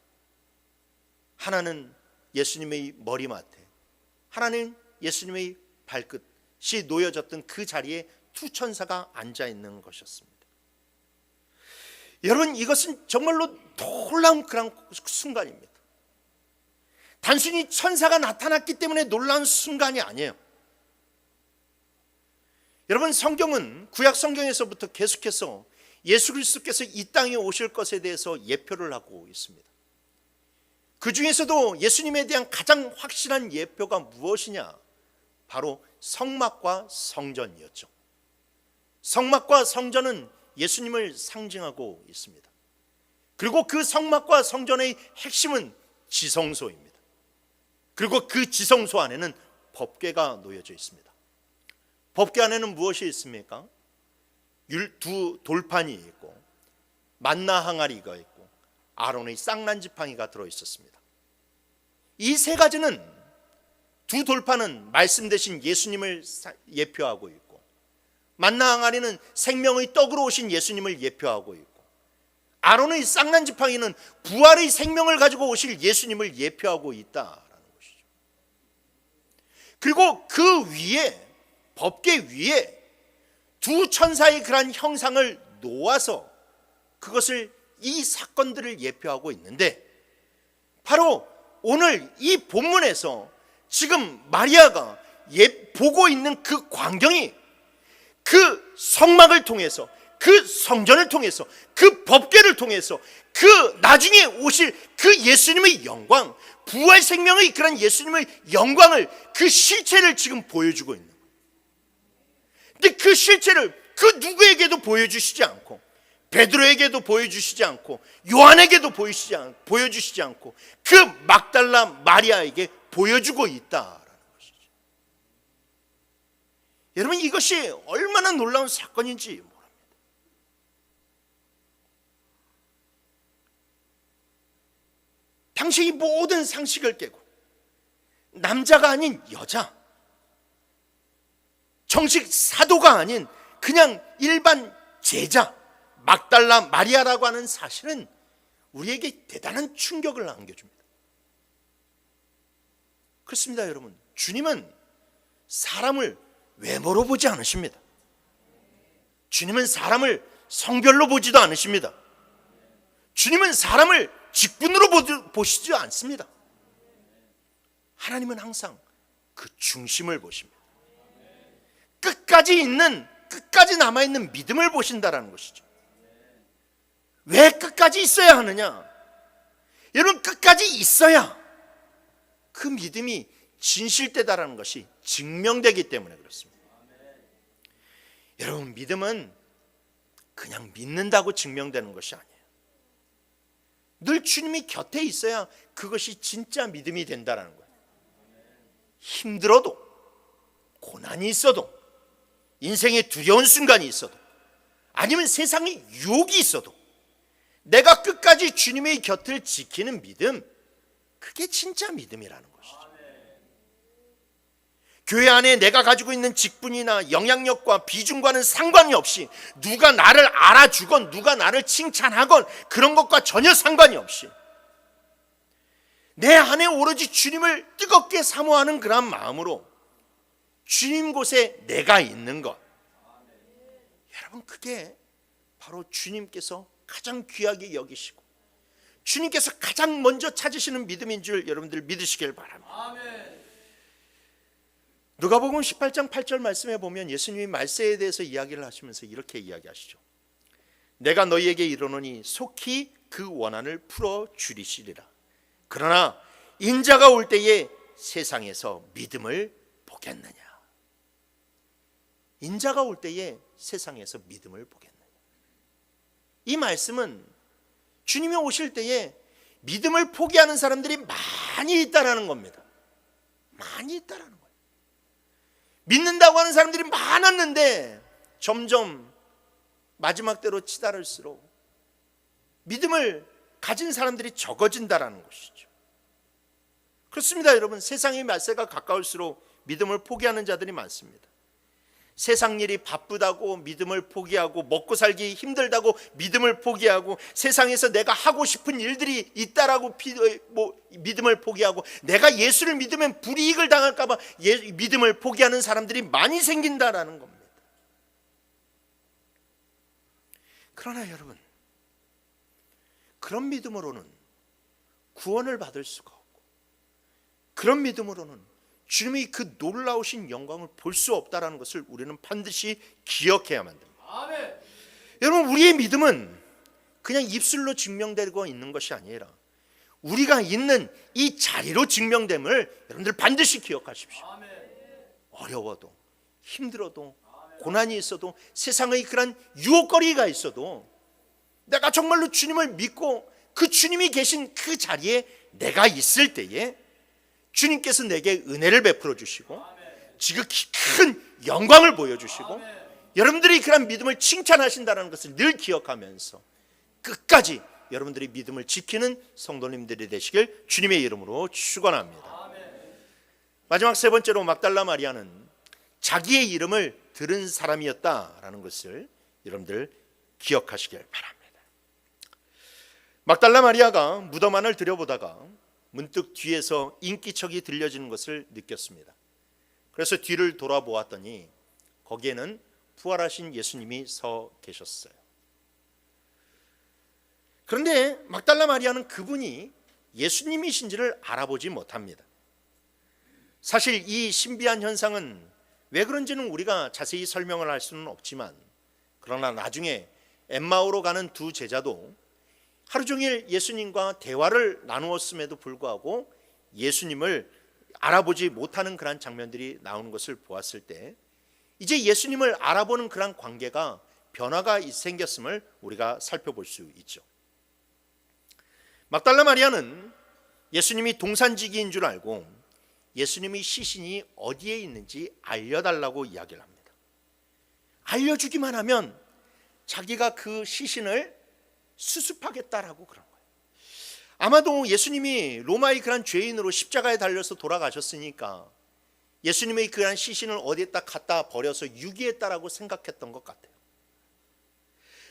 하나는 예수님의 머리맡에, 하나는 예수님의 발끝이 놓여졌던 그 자리에 두 천사가 앉아 있는 것이었습니다. 여러분, 이것은 정말로 놀라운 그런 순간입니다. 단순히 천사가 나타났기 때문에 놀라운 순간이 아니에요. 여러분, 성경은 구약 성경에서부터 계속해서 예수 그리스도께서 이 땅에 오실 것에 대해서 예표를 하고 있습니다. 그 중에서도 예수님에 대한 가장 확실한 예표가 무엇이냐? 바로 성막과 성전이었죠. 성막과 성전은 예수님을 상징하고 있습니다. 그리고 그 성막과 성전의 핵심은 지성소입니다. 그리고 그 지성소 안에는 법궤가 놓여져 있습니다. 법궤 안에는 무엇이 있습니까? 두 돌판이 있고 만나 항아리가 있고 아론의 쌍난 지팡이가 들어있었습니다. 이 세 가지는, 두 돌판은 말씀 대신 예수님을 예표하고 있고, 만나 항아리는 생명의 떡으로 오신 예수님을 예표하고 있고, 아론의 쌍난 지팡이는 부활의 생명을 가지고 오실 예수님을 예표하고 있다라는 것이죠. 그리고 그 위에, 법궤 위에 두 천사의 그러한 형상을 놓아서 그것을, 이 사건들을 예표하고 있는데, 바로 오늘 이 본문에서 지금 마리아가 보고 있는 그 광경이 그 성막을 통해서, 그 성전을 통해서, 그 법궤를 통해서 그 나중에 오실 그 예수님의 영광, 부활 생명의 그런 예수님의 영광을, 그 실체를 지금 보여주고 있는 거예요. 근데 그 실체를 그 누구에게도 보여주시지 않고, 베드로에게도 보여주시지 않고, 요한에게도 보여주시지 않고, 그 막달라 마리아에게 보여주고 있다라는 것이죠. 여러분, 이것이 얼마나 놀라운 사건인지 모릅니다. 당신이 모든 상식을 깨고 남자가 아닌 여자, 정식 사도가 아닌 그냥 일반 제자 막달라 마리아라고 하는 사실은 우리에게 대단한 충격을 안겨줍니다. 그렇습니다, 여러분. 주님은 사람을 외모로 보지 않으십니다. 주님은 사람을 성별로 보지도 않으십니다. 주님은 사람을 직분으로 보시지 않습니다. 하나님은 항상 그 중심을 보십니다. 끝까지 남아있는 믿음을 보신다라는 것이죠. 왜 끝까지 있어야 하느냐? 여러분, 끝까지 있어야 그 믿음이 진실되다라는 것이 증명되기 때문에 그렇습니다. 여러분, 믿음은 그냥 믿는다고 증명되는 것이 아니에요. 늘 주님이 곁에 있어야 그것이 진짜 믿음이 된다는 거예요. 힘들어도, 고난이 있어도, 인생에 두려운 순간이 있어도, 아니면 세상에 유혹이 있어도 내가 끝까지 주님의 곁을 지키는 믿음, 그게 진짜 믿음이라는 것이죠. 교회 안에 내가 가지고 있는 직분이나 영향력과 비중과는 상관이 없이, 누가 나를 알아주건 누가 나를 칭찬하건 그런 것과 전혀 상관이 없이 내 안에 오로지 주님을 뜨겁게 사모하는 그런 마음으로 주님 곳에 내가 있는 것, 여러분, 그게 바로 주님께서 가장 귀하게 여기시고 주님께서 가장 먼저 찾으시는 믿음인 줄 여러분들 믿으시길 바랍니다. 아멘. 누가복음 18장 8절 말씀에 보면 예수님이 말세에 대해서 이야기를 하시면서 이렇게 이야기하시죠. 내가 너희에게 이르노니 속히 그 원한을 풀어 줄이시리라. 그러나 인자가 올 때에 세상에서 믿음을 보겠느냐. 인자가 올 때에 세상에서 믿음을 보겠느냐. 이 말씀은 주님이 오실 때에 믿음을 포기하는 사람들이 많이 있다라는 겁니다. 많이 있다라는 거예요. 믿는다고 하는 사람들이 많았는데 점점 마지막 때로 치달을수록 믿음을 가진 사람들이 적어진다라는 것이죠. 그렇습니다, 여러분. 세상의 말세가 가까울수록 믿음을 포기하는 자들이 많습니다. 세상 일이 바쁘다고 믿음을 포기하고, 먹고 살기 힘들다고 믿음을 포기하고, 세상에서 내가 하고 싶은 일들이 있다라고 믿음을 포기하고, 내가 예수를 믿으면 불이익을 당할까 봐 믿음을 포기하는 사람들이 많이 생긴다라는 겁니다. 그러나 여러분, 그런 믿음으로는 구원을 받을 수가 없고, 그런 믿음으로는 주님이 그 놀라우신 영광을 볼 수 없다라는 것을 우리는 반드시 기억해야만 됩니다. 아멘. 여러분, 우리의 믿음은 그냥 입술로 증명되고 있는 것이 아니라 우리가 있는 이 자리로 증명됨을 여러분들 반드시 기억하십시오. 아멘. 어려워도, 힘들어도, 고난이 있어도, 세상의 그런 유혹거리가 있어도 내가 정말로 주님을 믿고 그 주님이 계신 그 자리에 내가 있을 때에 주님께서 내게 은혜를 베풀어 주시고 지극히 큰 영광을 보여주시고 여러분들이 그런 믿음을 칭찬하신다는 것을 늘 기억하면서 끝까지 여러분들이 믿음을 지키는 성도님들이 되시길 주님의 이름으로 축원합니다. 마지막 세 번째로 막달라 마리아는 자기의 이름을 들은 사람이었다라는 것을 여러분들 기억하시길 바랍니다. 막달라 마리아가 무덤 안을 들여보다가 문득 뒤에서 인기척이 들려지는 것을 느꼈습니다. 그래서 뒤를 돌아보았더니 거기에는 부활하신 예수님이 서 계셨어요. 그런데 막달라 마리아는 그분이 예수님이신지를 알아보지 못합니다. 사실 이 신비한 현상은 왜 그런지는 우리가 자세히 설명을 할 수는 없지만, 그러나 나중에 엠마오로 가는 두 제자도 하루 종일 예수님과 대화를 나누었음에도 불구하고 예수님을 알아보지 못하는 그런 장면들이 나오는 것을 보았을 때 이제 예수님을 알아보는 그런 관계가 변화가 생겼음을 우리가 살펴볼 수 있죠. 막달라 마리아는 예수님이 동산지기인 줄 알고 예수님의 시신이 어디에 있는지 알려달라고 이야기를 합니다. 알려주기만 하면 자기가 그 시신을 수습하겠다라고 그런 거예요. 아마도 예수님이 로마의 그런 죄인으로 십자가에 달려서 돌아가셨으니까 예수님의 그런 시신을 어디에다 갖다 버려서 유기했다라고 생각했던 것 같아요.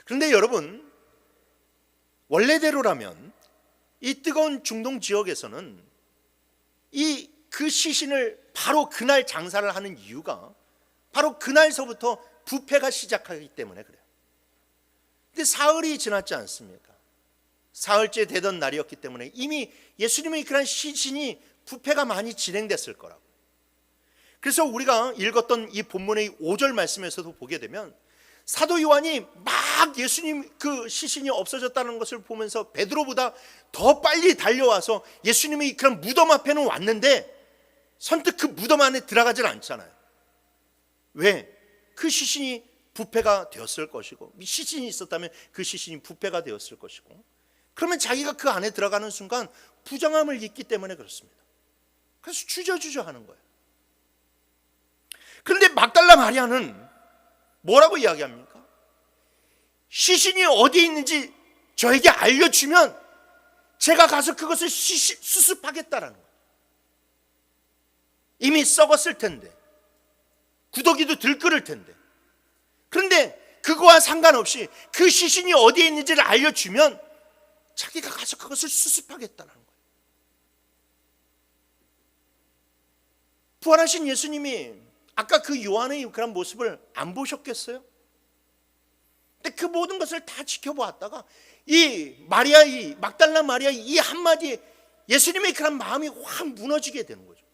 그런데 여러분, 원래대로라면 이 뜨거운 중동 지역에서는 그 시신을 바로 그날 장사를 하는 이유가 바로 그날서부터 부패가 시작하기 때문에 그래요. 근데 사흘이 지났지 않습니까? 사흘째 되던 날이었기 때문에 이미 예수님의 그런 시신이 부패가 많이 진행됐을 거라고. 그래서 우리가 읽었던 이 본문의 5절 말씀에서도 보게 되면 사도 요한이 막 예수님 그 시신이 없어졌다는 것을 보면서 베드로보다 더 빨리 달려와서 예수님의 그런 무덤 앞에는 왔는데 선뜻 그 무덤 안에 들어가질 않잖아요. 왜? 그 시신이 부패가 되었을 것이고, 시신이 있었다면 그 시신이 부패가 되었을 것이고, 그러면 자기가 그 안에 들어가는 순간 부정함을 잊기 때문에 그렇습니다. 그래서 주저주저 하는 거예요. 그런데 막달라 마리아는 뭐라고 이야기합니까? 시신이 어디에 있는지 저에게 알려주면 제가 가서 그것을 수습하겠다라는 거예요. 이미 썩었을 텐데, 구더기도 들끓을 텐데. 그런데 그거와 상관없이 그 시신이 어디에 있는지를 알려주면 자기가 가서 그것을 수습하겠다는 거예요. 부활하신 예수님이 아까 그 요한의 그런 모습을 안 보셨겠어요? 근데 그 모든 것을 다 지켜보았다가 이 마리아의, 막달라 마리아의 이 한마디에 예수님의 그런 마음이 확 무너지게 되는 거죠.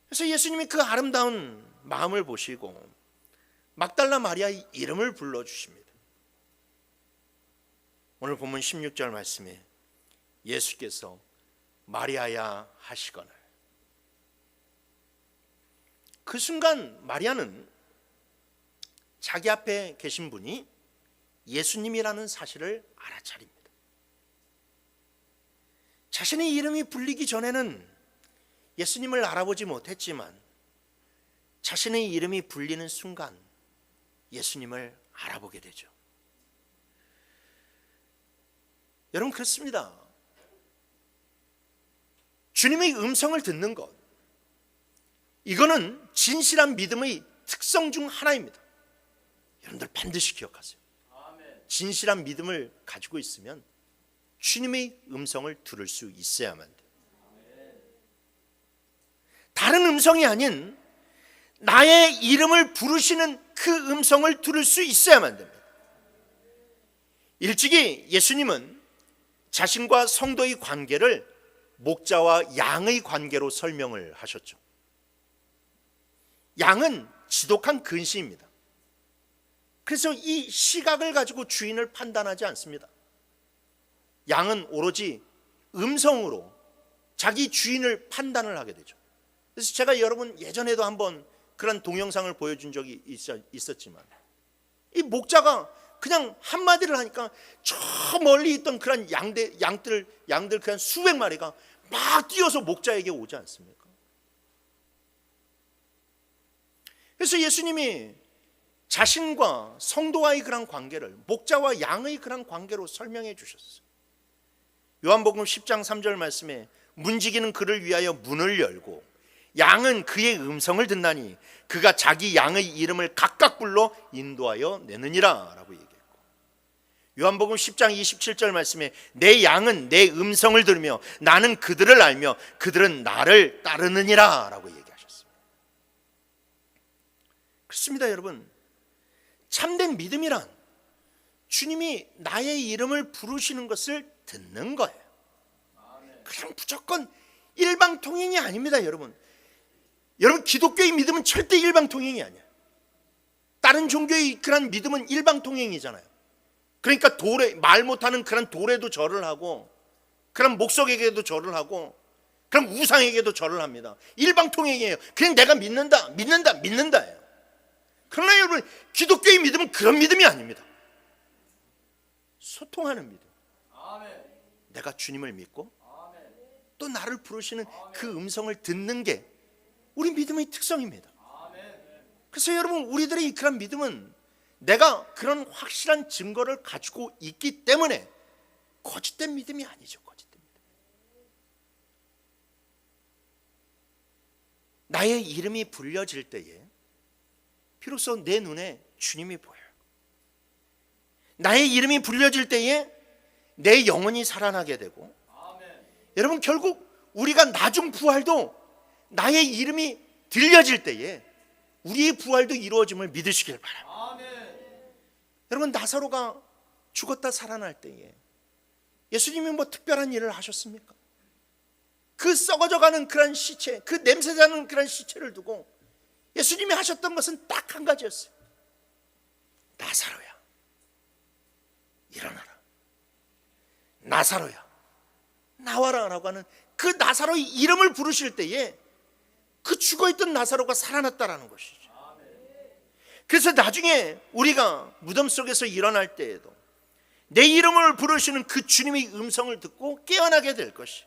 그래서 예수님이 그 아름다운 마음을 보시고 막달라 마리아의 이름을 불러주십니다. 오늘 본문 16절 말씀에 예수께서 마리아야 하시거늘, 그 순간 마리아는 자기 앞에 계신 분이 예수님이라는 사실을 알아차립니다. 자신의 이름이 불리기 전에는 예수님을 알아보지 못했지만 자신의 이름이 불리는 순간 예수님을 알아보게 되죠. 여러분, 그렇습니다. 주님의 음성을 듣는 것, 이거는 진실한 믿음의 특성 중 하나입니다. 여러분들 반드시 기억하세요. 진실한 믿음을 가지고 있으면 주님의 음성을 들을 수 있어야만 돼요. 다른 음성이 아닌 나의 이름을 부르시는 그 음성을 들을 수 있어야만 됩니다. 일찍이 예수님은 자신과 성도의 관계를 목자와 양의 관계로 설명을 하셨죠. 양은 지독한 근시입니다. 그래서 이 시각을 가지고 주인을 판단하지 않습니다. 양은 오로지 음성으로 자기 주인을 판단을 하게 되죠. 그래서 제가 여러분 예전에도 한번 그런 동영상을 보여준 적이 있었지만 이 목자가 그냥 한마디를 하니까 저 멀리 있던 그런 양들 그냥 수백 마리가 막 뛰어서 목자에게 오지 않습니까? 그래서 예수님이 자신과 성도와의 그런 관계를 목자와 양의 그런 관계로 설명해 주셨어요. 요한복음 10장 3절 말씀에 문지기는 그를 위하여 문을 열고 양은 그의 음성을 듣나니 그가 자기 양의 이름을 각각 불러 인도하여 내느니라 라고 얘기했고, 요한복음 10장 27절 말씀에 내 양은 내 음성을 들으며 나는 그들을 알며 그들은 나를 따르느니라 라고 얘기하셨습니다. 그렇습니다. 여러분, 참된 믿음이란 주님이 나의 이름을 부르시는 것을 듣는 거예요. 그냥 무조건 일방통행이 아닙니다. 여러분, 기독교의 믿음은 절대 일방통행이 아니에요. 다른 종교의 그런 믿음은 일방통행이잖아요. 그러니까 말 못하는 그런 돌에도 절을 하고, 그런 목석에게도 절을 하고, 그럼 우상에게도 절을 합니다. 일방통행이에요. 그냥 내가 믿는다예요. 그러나 여러분, 기독교의 믿음은 그런 믿음이 아닙니다. 소통하는 믿음. 내가 주님을 믿고 또 나를 부르시는 그 음성을 듣는 게 우리 믿음의 특성입니다. 그래서 여러분, 우리들의 그런 믿음은 내가 그런 확실한 증거를 가지고 있기 때문에 거짓된 믿음이 아니죠. 거짓된 믿음. 나의 이름이 불려질 때에 비로소 내 눈에 주님이 보여요. 나의 이름이 불려질 때에 내 영혼이 살아나게 되고, 여러분 결국 우리가 나중 부활도 나의 이름이 들려질 때에 우리의 부활도 이루어짐을 믿으시길 바랍니다. 여러분 나사로가 죽었다 살아날 때에 예수님이 뭐 특별한 일을 하셨습니까? 그 썩어져가는 그런 시체, 그 냄새나는 그런 시체를 두고 예수님이 하셨던 것은 딱 한 가지였어요. 나사로야, 일어나라. 나사로야, 나와라 라고 하는 그 나사로의 이름을 부르실 때에 그 죽어있던 나사로가 살아났다라는 것이죠. 그래서 나중에 우리가 무덤 속에서 일어날 때에도 내 이름을 부르시는 그 주님의 음성을 듣고 깨어나게 될 것이.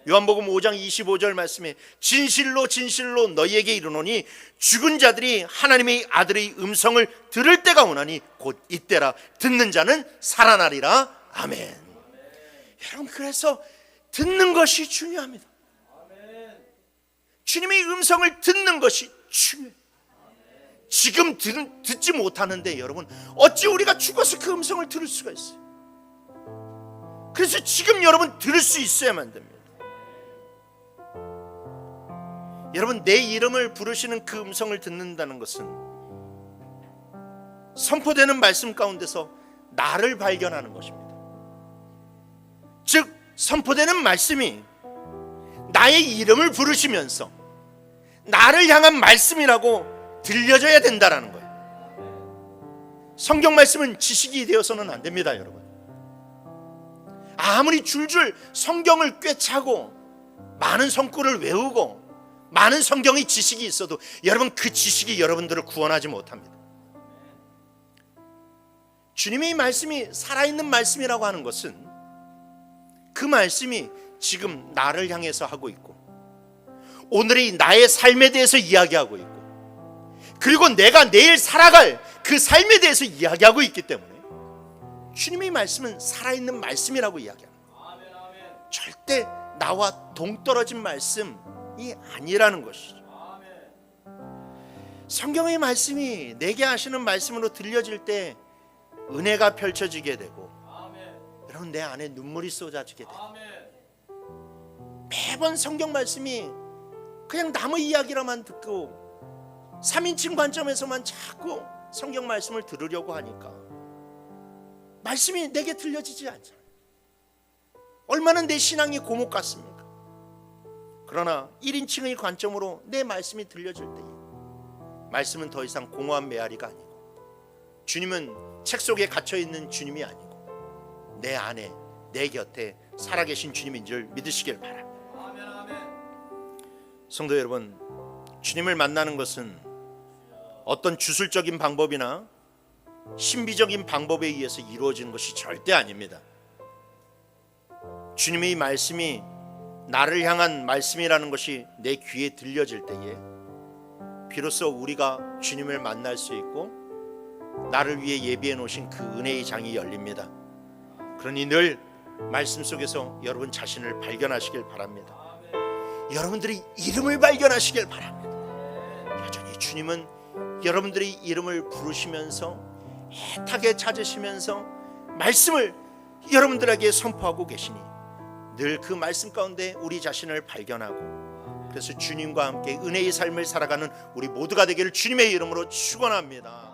요한복음 5장 25절 말씀에 진실로 진실로 너희에게 이르노니 죽은 자들이 하나님의 아들의 음성을 들을 때가 오나니 곧 이때라. 듣는 자는 살아나리라. 아멘. 여러분 그래서 듣는 것이 중요합니다. 주님의 음성을 듣는 것이 중요해요. 지금 듣지 못하는데 여러분 어찌 우리가 죽어서 그 음성을 들을 수가 있어요? 그래서 지금 여러분 들을 수 있어야만 됩니다. 여러분 내 이름을 부르시는 그 음성을 듣는다는 것은 선포되는 말씀 가운데서 나를 발견하는 것입니다. 즉 선포되는 말씀이 나의 이름을 부르시면서 나를 향한 말씀이라고 들려져야 된다라는 거예요. 성경 말씀은 지식이 되어서는 안 됩니다, 여러분. 아무리 줄줄 성경을 꿰차고 많은 성구를 외우고 많은 성경의 지식이 있어도 여러분 그 지식이 여러분들을 구원하지 못합니다. 주님의 말씀이 살아있는 말씀이라고 하는 것은 그 말씀이 지금 나를 향해서 하고 있고 오늘의 나의 삶에 대해서 이야기하고 있고 그리고 내가 내일 살아갈 그 삶에 대해서 이야기하고 있기 때문에 주님의 말씀은 살아있는 말씀이라고 이야기합니다. 절대 나와 동떨어진 말씀이 아니라는 것이죠. 성경의 말씀이 내게 하시는 말씀으로 들려질 때 은혜가 펼쳐지게 되고 여러분 내 안에 눈물이 쏟아지게 돼요. 매번 성경 말씀이 그냥 남의 이야기로만 듣고 3인칭 관점에서만 자꾸 성경 말씀을 들으려고 하니까 말씀이 내게 들려지지 않잖아요. 얼마나 내 신앙이 고목 같습니까? 그러나 1인칭의 관점으로 내 말씀이 들려질 때에 말씀은 더 이상 공허한 메아리가 아니고 주님은 책 속에 갇혀있는 주님이 아니고 내 안에 내 곁에 살아계신 주님인 줄 믿으시길 바랍니다. 성도 여러분, 주님을 만나는 것은 어떤 주술적인 방법이나 신비적인 방법에 의해서 이루어지는 것이 절대 아닙니다. 주님의 말씀이 나를 향한 말씀이라는 것이 내 귀에 들려질 때에 비로소 우리가 주님을 만날 수 있고 나를 위해 예비해 놓으신 그 은혜의 장이 열립니다. 그러니 늘 말씀 속에서 여러분 자신을 발견하시길 바랍니다. 여러분들이 이름을 발견하시길 바랍니다. 여전히 주님은 여러분들의 이름을 부르시면서 애타게 찾으시면서 말씀을 여러분들에게 선포하고 계시니 늘 그 말씀 가운데 우리 자신을 발견하고 그래서 주님과 함께 은혜의 삶을 살아가는 우리 모두가 되기를 주님의 이름으로 축원합니다.